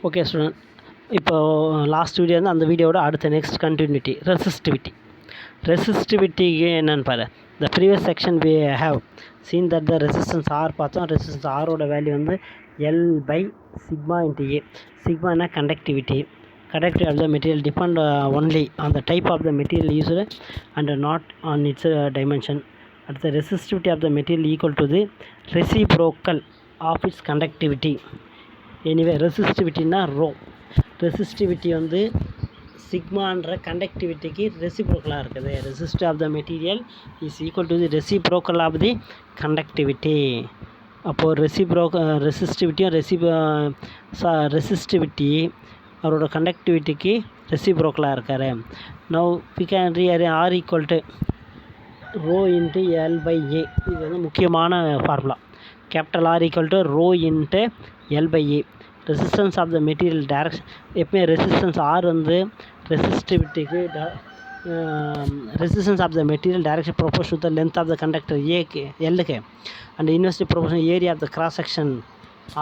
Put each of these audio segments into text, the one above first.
Okay student, இப்போ last video வந்து அந்த வீடியோவோட அடுத்த நெக்ஸ்ட் கண்டினியூட்டி ரெசிஸ்டிவிட்டிக்கு என்னென்னு பாரு. The previous section we have seen that the resistance R பார்த்தோம். ரெசிஸ்டன்ஸ் ஆரோட வேல்யூ வந்து L by sigma into A. சிக்மானா conductivity of the material depend only on the type of the material used and not on its dimension. At the resistivity of the material equal to the reciprocal of its conductivity. Anyway, resistivity-na rho. Resistivity வந்து சிக்மான்ற கண்டக்டிவிட்டிக்கு ரெசிப்ரோக்கலாக இருக்குது. Resistive of the material is equal to the reciprocal of the conductivity. அப்போது ரெசிஸ்டிவிட்டியும் resistivity அவரோட கண்டக்டிவிட்டிக்கு ரெசிப்ரோக்கலாக இருக்கார். Now we can R equal to rho into L by A. இது வந்து முக்கியமான formula. Capital R equal to rho into L by A. Resistance of the material direction எப்போயும் ரெசிஸ்டன்ஸ் ஆர் வந்து ரெசிஸ்டிவிட்டிக்கு resistance of the material direction proportion to the length of the conductor ஏக்கு எல்லுக்கு and inversely proportion area of the cross section.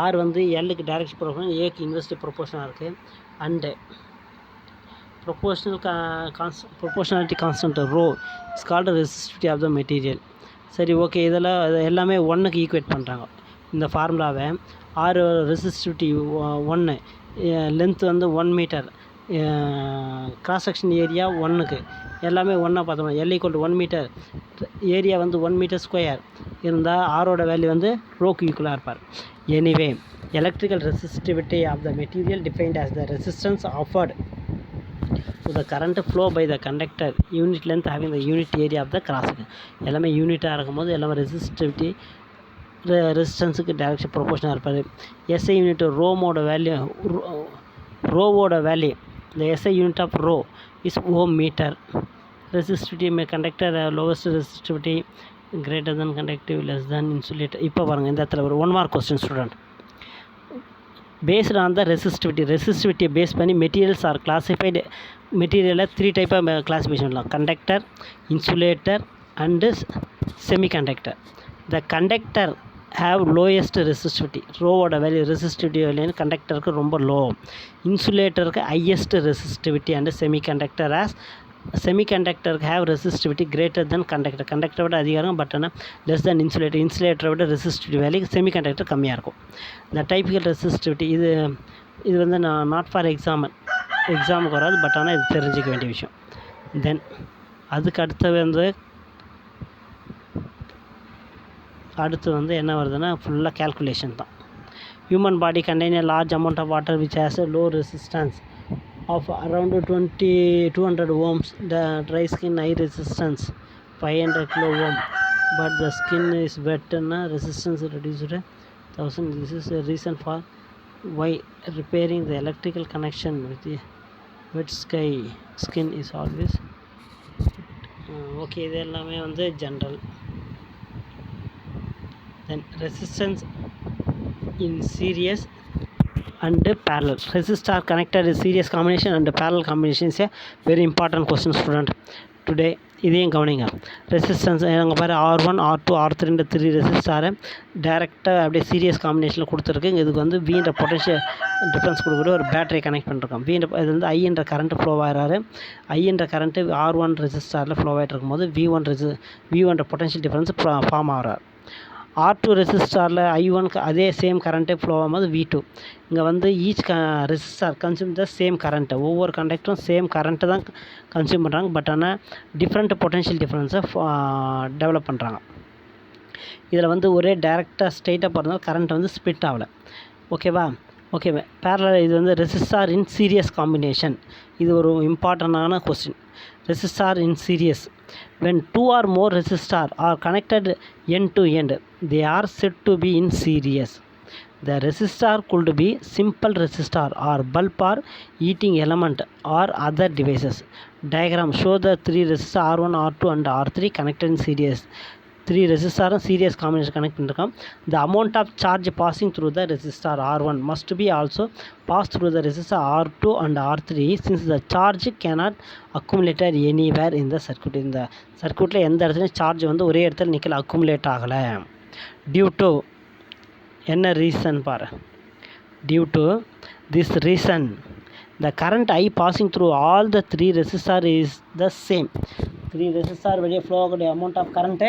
R வந்து எல்லுக்கு direction proportion ஏக்கு inversely ப்ரொபோர்ஷனாக இருக்குது. And proportionality constant rho is called resistivity of the material. சரி, okay, இதெல்லாம் எல்லாமே ஒன்றுக்கு ஈக்குவேட் பண்ணுறாங்க. இந்த ஃபார்முலாவை ஆர் ரெசிஸ்டிவிட்டி 1, லென்த் வந்து 1 மீட்டர், கிராஸ் செக்ஷன் ஏரியா 1க்கு எல்லாமே ஒன்றா பார்த்தோம். L equal to 1 metre, area வந்து 1 மீட்டர் ஸ்கொயர் இருந்தால் ஆரோட வேல்யூ வந்து ரோக்கு ஈக்குவலாக இருப்பார். Anyway, electrical resistivity of the material defined as the resistance offered to the current flow by the conductor unit length having the unit area of the cross. எல்லாமே யூனிட்டாக இருக்கும்போது எல்லாமே ரெசிஸ்டன்ஸுக்கு டைரக்ஷன் ப்ரொபோர்ஷனாக இருப்பார். எஸ்ஐ யூனிட் ரோவோட value the SI unit of rho is ohm meter. Resistivity may conductor lowest resistivity greater than conductivity less than insulator. இப்போ பாருங்க, இந்த இடத்துல ஒரு 1 mark question student. Based on the ரெசிஸ்டிவிட்டியை பேஸ் பண்ணி மெட்டீரியல்ஸ் ஆர் கிளாசிஃபைடு. மெட்டீரியலை 3 டைப்பாக கிளாஸிஃபிகேஷன் பண்ணலாம்: conductor, insulator and semiconductor. The conductor have lowest resistivity. ரோவோட வேல்யூ ரெசிஸ்டிவிட்டி வேல்யூன்னு கண்டக்டருக்கு ரொம்ப லோ. இன்சுலேட்டருக்கு ஹையஸ்ட் ரெசிஸ்டிவிட்டி அண்ட் செமிகண்டக்டருக்கு have resistivity greater than conductor. கண்டக்டரை விட அதிகம், பட் ஆனால் லெஸ் தென் இன்சுலேட்டர். இன்சுலேட்டரை விட ரெசிஸ்டிவிட்டி வேல்யூ செமிகண்டக்டர் கம்மியாக இருக்கும். இந்த டைப்பிக்கல் ரெசிஸ்டிவிட்டி இது வந்து நாட் ஃபார் எக்ஸாமுக்கு வராது, பட் ஆனால் இது தெரிஞ்சிக்க வேண்டிய விஷயம். தென் அதுக்கு அடுத்து வந்து என்ன வருதுன்னா ஃபுல்லாக கேல்குலேஷன் தான். Human body contain a large amount of water which has a low resistance of around 200 ohms. The dry skin high resistance 500 kilo ohm, but the skin is wet and resistance reduced 1000. This is a reason for why repairing the electrical connection with the wet skin is always okay. இது எல்லாமே வந்து general. Then resistance in series and parallel. Resistor connected in series combination and parallel combination is a very important question student today. இதையும் கவனிங்க. Resistance நாங்கள் பாரு R1, R2, R3 3 ரெசிஸ்டாரை டேரெக்டாக அப்படியே serious காம்பினேஷனில் கொடுத்துருக்கு. இதுக்கு வந்து வீன்ற பொட்டன்ஷியல் டிஃப்ரென்ஸ் கொடுக்கக்கூடிய ஒரு பேட்டரி கனெக்ட் பண்ணிருக்கோம். இது வந்து ஐன்ற கரண்ட்டு ஃப்ளோ ஆகிறாரு. ஐன்ற கரண்ட்டு R1 ரெசிஸ்டாரில் ஃப்ளோ ஆகிட்டு இருக்கும்போது V1 பொட்டன்ஷியல் டிஃப்ரென்ஸ் ஃபார்ம் ஆகிறார். R2 ரெசிஸ்டாரில் I1 அதே சேம் கரண்ட்டே ஃப்ளோ ஆகும்போது V2. இங்கே வந்து each resistor consume the same current. ஒவ்வொரு கண்டக்டரும் சேம் கரண்ட்டு தான் கன்சியூம் பண்ணுறாங்க, பட் ஆனால் டிஃப்ரெண்ட் பொட்டன்ஷியல் டிஃப்ரென்ஸை டெவலப் பண்ணுறாங்க. இதில் வந்து ஒரே டேரெக்டாக ஸ்ட்ரெயிட்டாக போகிறதுனால கரண்ட் வந்து ஸ்ப்ளிட் ஆகலை. ஓகேவா? பேரலல். இது வந்து ரெசிஸ்டார் இன் சீரியஸ் காம்பினேஷன். இது ஒரு இம்பார்ட்டண்டான question. Resistor in series. When 2 or more resistors are connected end to end, they are said to be in series. The resistor could be simple resistor or bulb or heating element or other devices. Diagram show the 3 resistors R1, R2 and R3 connected in series. 3 resistors series combination connect பண்ணிருக்கோம். The amount of charge passing through the resistor R1 must be also pass through the resistor R2 and R3 since the charge cannot accumulate anywhere in the circuit. இந்த சர்க்யூட்டில் எந்த இடத்துலையும் charge வந்து ஒரே இடத்துல accumulate ஆகலை. Due to என்ன reason பாரு. Due to this reason, the current I passing through all the three resistor is the same. Three resistor where flow the amount of current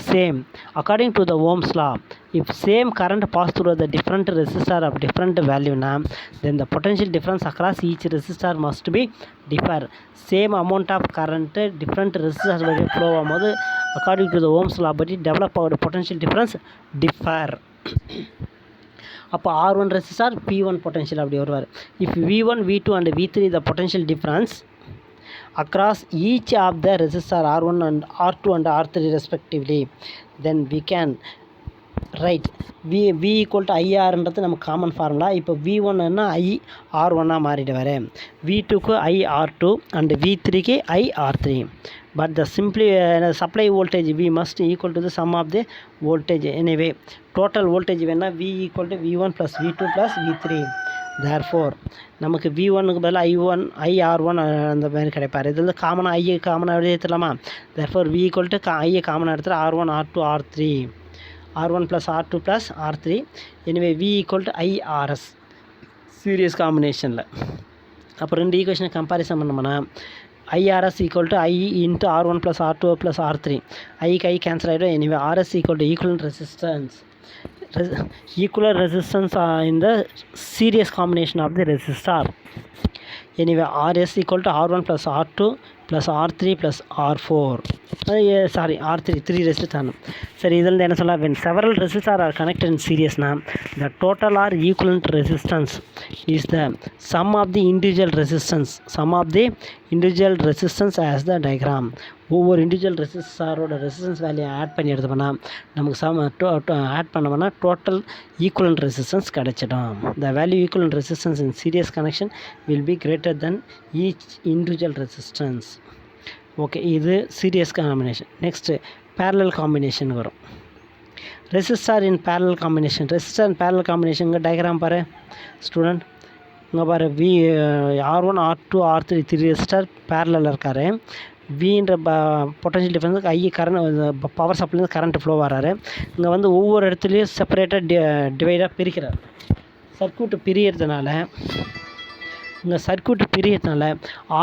same. According to the Ohm's law, if same current pass through the different resistor of different value now, then the potential difference across each resistor must be differ. Same amount of current different resistor where flow ஆகும்போது according to the Ohm's law படி develop ஆகிற potential difference differ. அப்போ R1 resistor P1 potential அப்படி வருவார். If V1 V2 and V3 the potential difference across each of the resistor R1 and R2 and R3 respectively, then we can write V equal to IRன்றது நமக்கு common formula. இப்போ V1ன்னா IR1 மாறிடுவார், V2க்கு IR2 and V3க்கு IR3. But the simply supply voltage V must equal to the sum of the voltage. Anyway, total voltage வேணா V equal to V1 plus V2 plus V3. Therefore நமக்கு V1க்கு பதிலாக IR1 அந்த மாதிரி கிடைப்பார். இதில் காமனாக ஐ காமனாக எடுத்துடலாமா? Therefore V equal to ஐயை காமனாக எடுத்துகிற R1 R2 R3, R1 plus R2 plus R3. Anyway V equal to IRS series காம்பினேஷனில். அப்போ ரெண்டு ஈக்குவேஷனை கம்பேரிசன் பண்ணோம்னா IRS equal to I into R1 plus R2 plus R3. ஐக்கு ஐ கேன்சல் ஆகிடும். Anyway RS equal to equivalent resistance. Equivalent resistance in the series combination of the resistor. Anyway RS equal to R1 plus R2 plus R3 plus R4. Sorry R3 3 resistor. சரி இதில் என்ன சொல்ல, when several resistors are connected in series now, the total or equivalent resistance is the sum of the individual resistance as the diagram. ஒவ்வொரு individual ரெசிஸ்டாரோட resistance value add பண்ணி எடுத்தோம்னா நமக்கு add பண்ணோம்னா டோட்டல் ஈக்குவலண்ட் ரெசிஸ்டன்ஸ் கிடச்சிடும். The value equivalent resistance in series connection will be greater than each individual resistance. Okay, இது series combination. Next parallel combination வரும். Resistor in parallel combination இங்கே diagram பாரு student. இங்கே பாரு R1 R2 R3 3 ரெசிஸ்டார் பேரலில் இருக்கார். வின்ற பொட்டன்ஷியல் டிஃபரன்ஸுக்கு ஐ கரண்ட் பவர் சப்ளைலேருந்து கரண்ட் ஃப்ளோ வராரு. இங்கே வந்து ஒவ்வொரு இடத்துலையும் செப்பரேட்டாக டிவைடாக பிரிக்கிறார். சர்க்யூட்டு பிரியறதுனால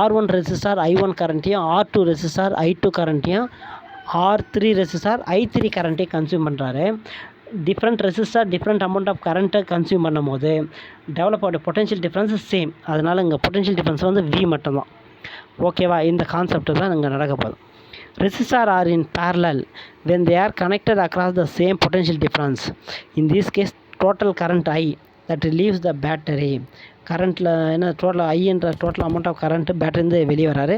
R1 ரெசிஸ்டார் I1 கரண்ட்டையும் R2 ரெசிஸ்டார் I2 கரண்ட்டையும் R3 ரெசிஸ்டார் I3 கரண்ட்டையும் கன்சியூம் பண்ணுறாரு. Different resistor different amount of கரண்ட்டை கன்சியூம் பண்ணும் போது டெவலப் ஆகிற பொட்டன்ஷியல் டிஃப்ரென்ஸ் சேம். அதனால் இங்கே பொட்டன்ஷியல் டிஃப்ரென்ஸ் வந்து V மட்டும்தான். ஓகேவா? இந்த கான்செப்ட் தான் இங்கே நடக்க போகுது. Resistor are in parallel when they are connected across the same potential difference. In this case total current I that leaves the battery. கரண்ட்டில் என்ன டோட்டல் ஐன்ற டோட்டல் அமௌண்ட் ஆஃப் கரண்ட்டு பேட்டரிந்து வெளியே வராரு.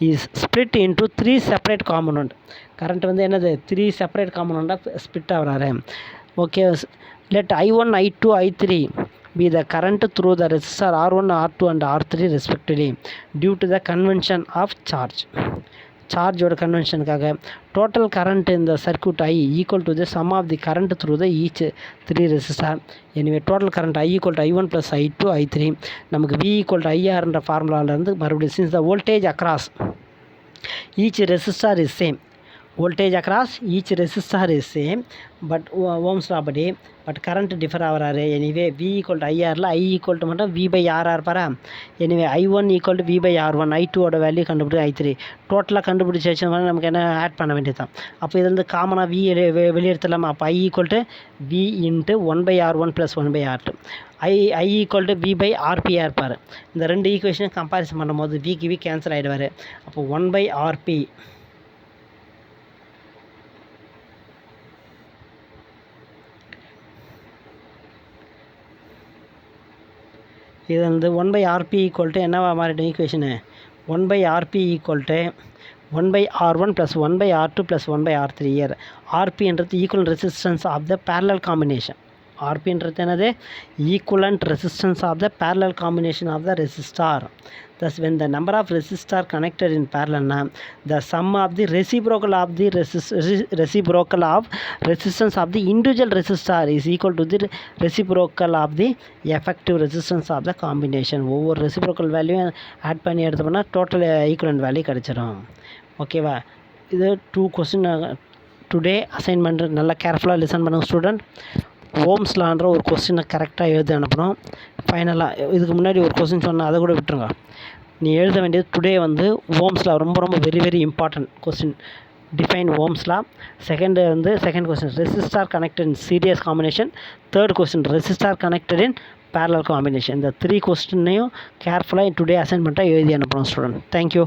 Is split into 3 separate component. Current வந்து என்னது 3 separate காம்பனண்ட்டாக split ஆகிறாரு. Okay, let I1 I2 I3 be the current through the resistor R1 R2 and R3 respectively due to the convention of சார்ஜோட கன்வென்ஷனுக்காக total current இந்த circuit I equal to the sum of the current through the each 3 resistor. எனவே total current I equal to I1 plus I2 I3. நமக்கு V equal to IRன்ற ஃபார்முலாவிலேருந்து மறுபடியும் since the voltage across each resistor is same. voltage across each resistor is same but Ohm's law படி but current differ ஆகிறாரு. Anyway V equal to IRல I equal to மட்டும் V by RR பாரா. Anyway I1 equal to V by R1, I2ஓட value கண்டுபிடி I3 டோட்டலாக கண்டுபிடிச்சி வச்சோம்னா நமக்கு என்ன ஆட் பண்ண வேண்டியது தான். அப்போ இது வந்து காமனாக V வெளியெடுத்துடலாமா? அப்போ I equal to V into 1 by R1 plus 1 by R2. I equal to V by RPR பாரு. இந்த ரெண்டு ஈக்குவேஷனை கம்பேரிசன் பண்ணும்போது Vக்கு V கேன்சல் ஆகிடுவார். அப்போ 1 பை RP இது வந்து 1 பை RP ஈக்குவல் டு என்னவா மாறிடும் equation? 1 by RP equal to 1 by R1 plus 1 by R2 plus 1 by R3 இயர். RPன்றது equal resistance of the parallel combination. RPன்றது என்னது? Equivalent resistance of the parallel combination of the resistor. Thus when the number of resistors connected in parallel now, the sum of the reciprocal of resistance of the individual resistor is equal to the reciprocal of the effective resistance of the combination. ஒவ்வொரு reciprocal value add பண்ணி எடுத்தோம்னா total equivalent value கிடச்சிடும். ஓகேவா? இது 2 question today assignment. நல்லா கேர்ஃபுல்லாக listen பண்ணுங்கள் student. Ohms லான்ற ஒரு கொஸ்டினை கரெக்டாக எழுதி அனுப்பணும். ஃபைனலாக இதுக்கு முன்னாடி ஒரு கொஸ்டின் சொன்னால் அதை கூட விட்டுருங்க. நீ எழுத வேண்டியது டுடே வந்து ஓம்ஸ் லா ரொம்ப ரொம்ப very very important question. Define Ohm's law. Second question resistor connected in series combination. Third question resistor connected in parallel combination. இந்த 3 கொஸ்டினையும் கேர்ஃபுல்லாக டுடே அசைன்மெண்ட்டாக எழுதி அனுப்பணும் ஸ்டூடெண்ட். தேங்க்யூ.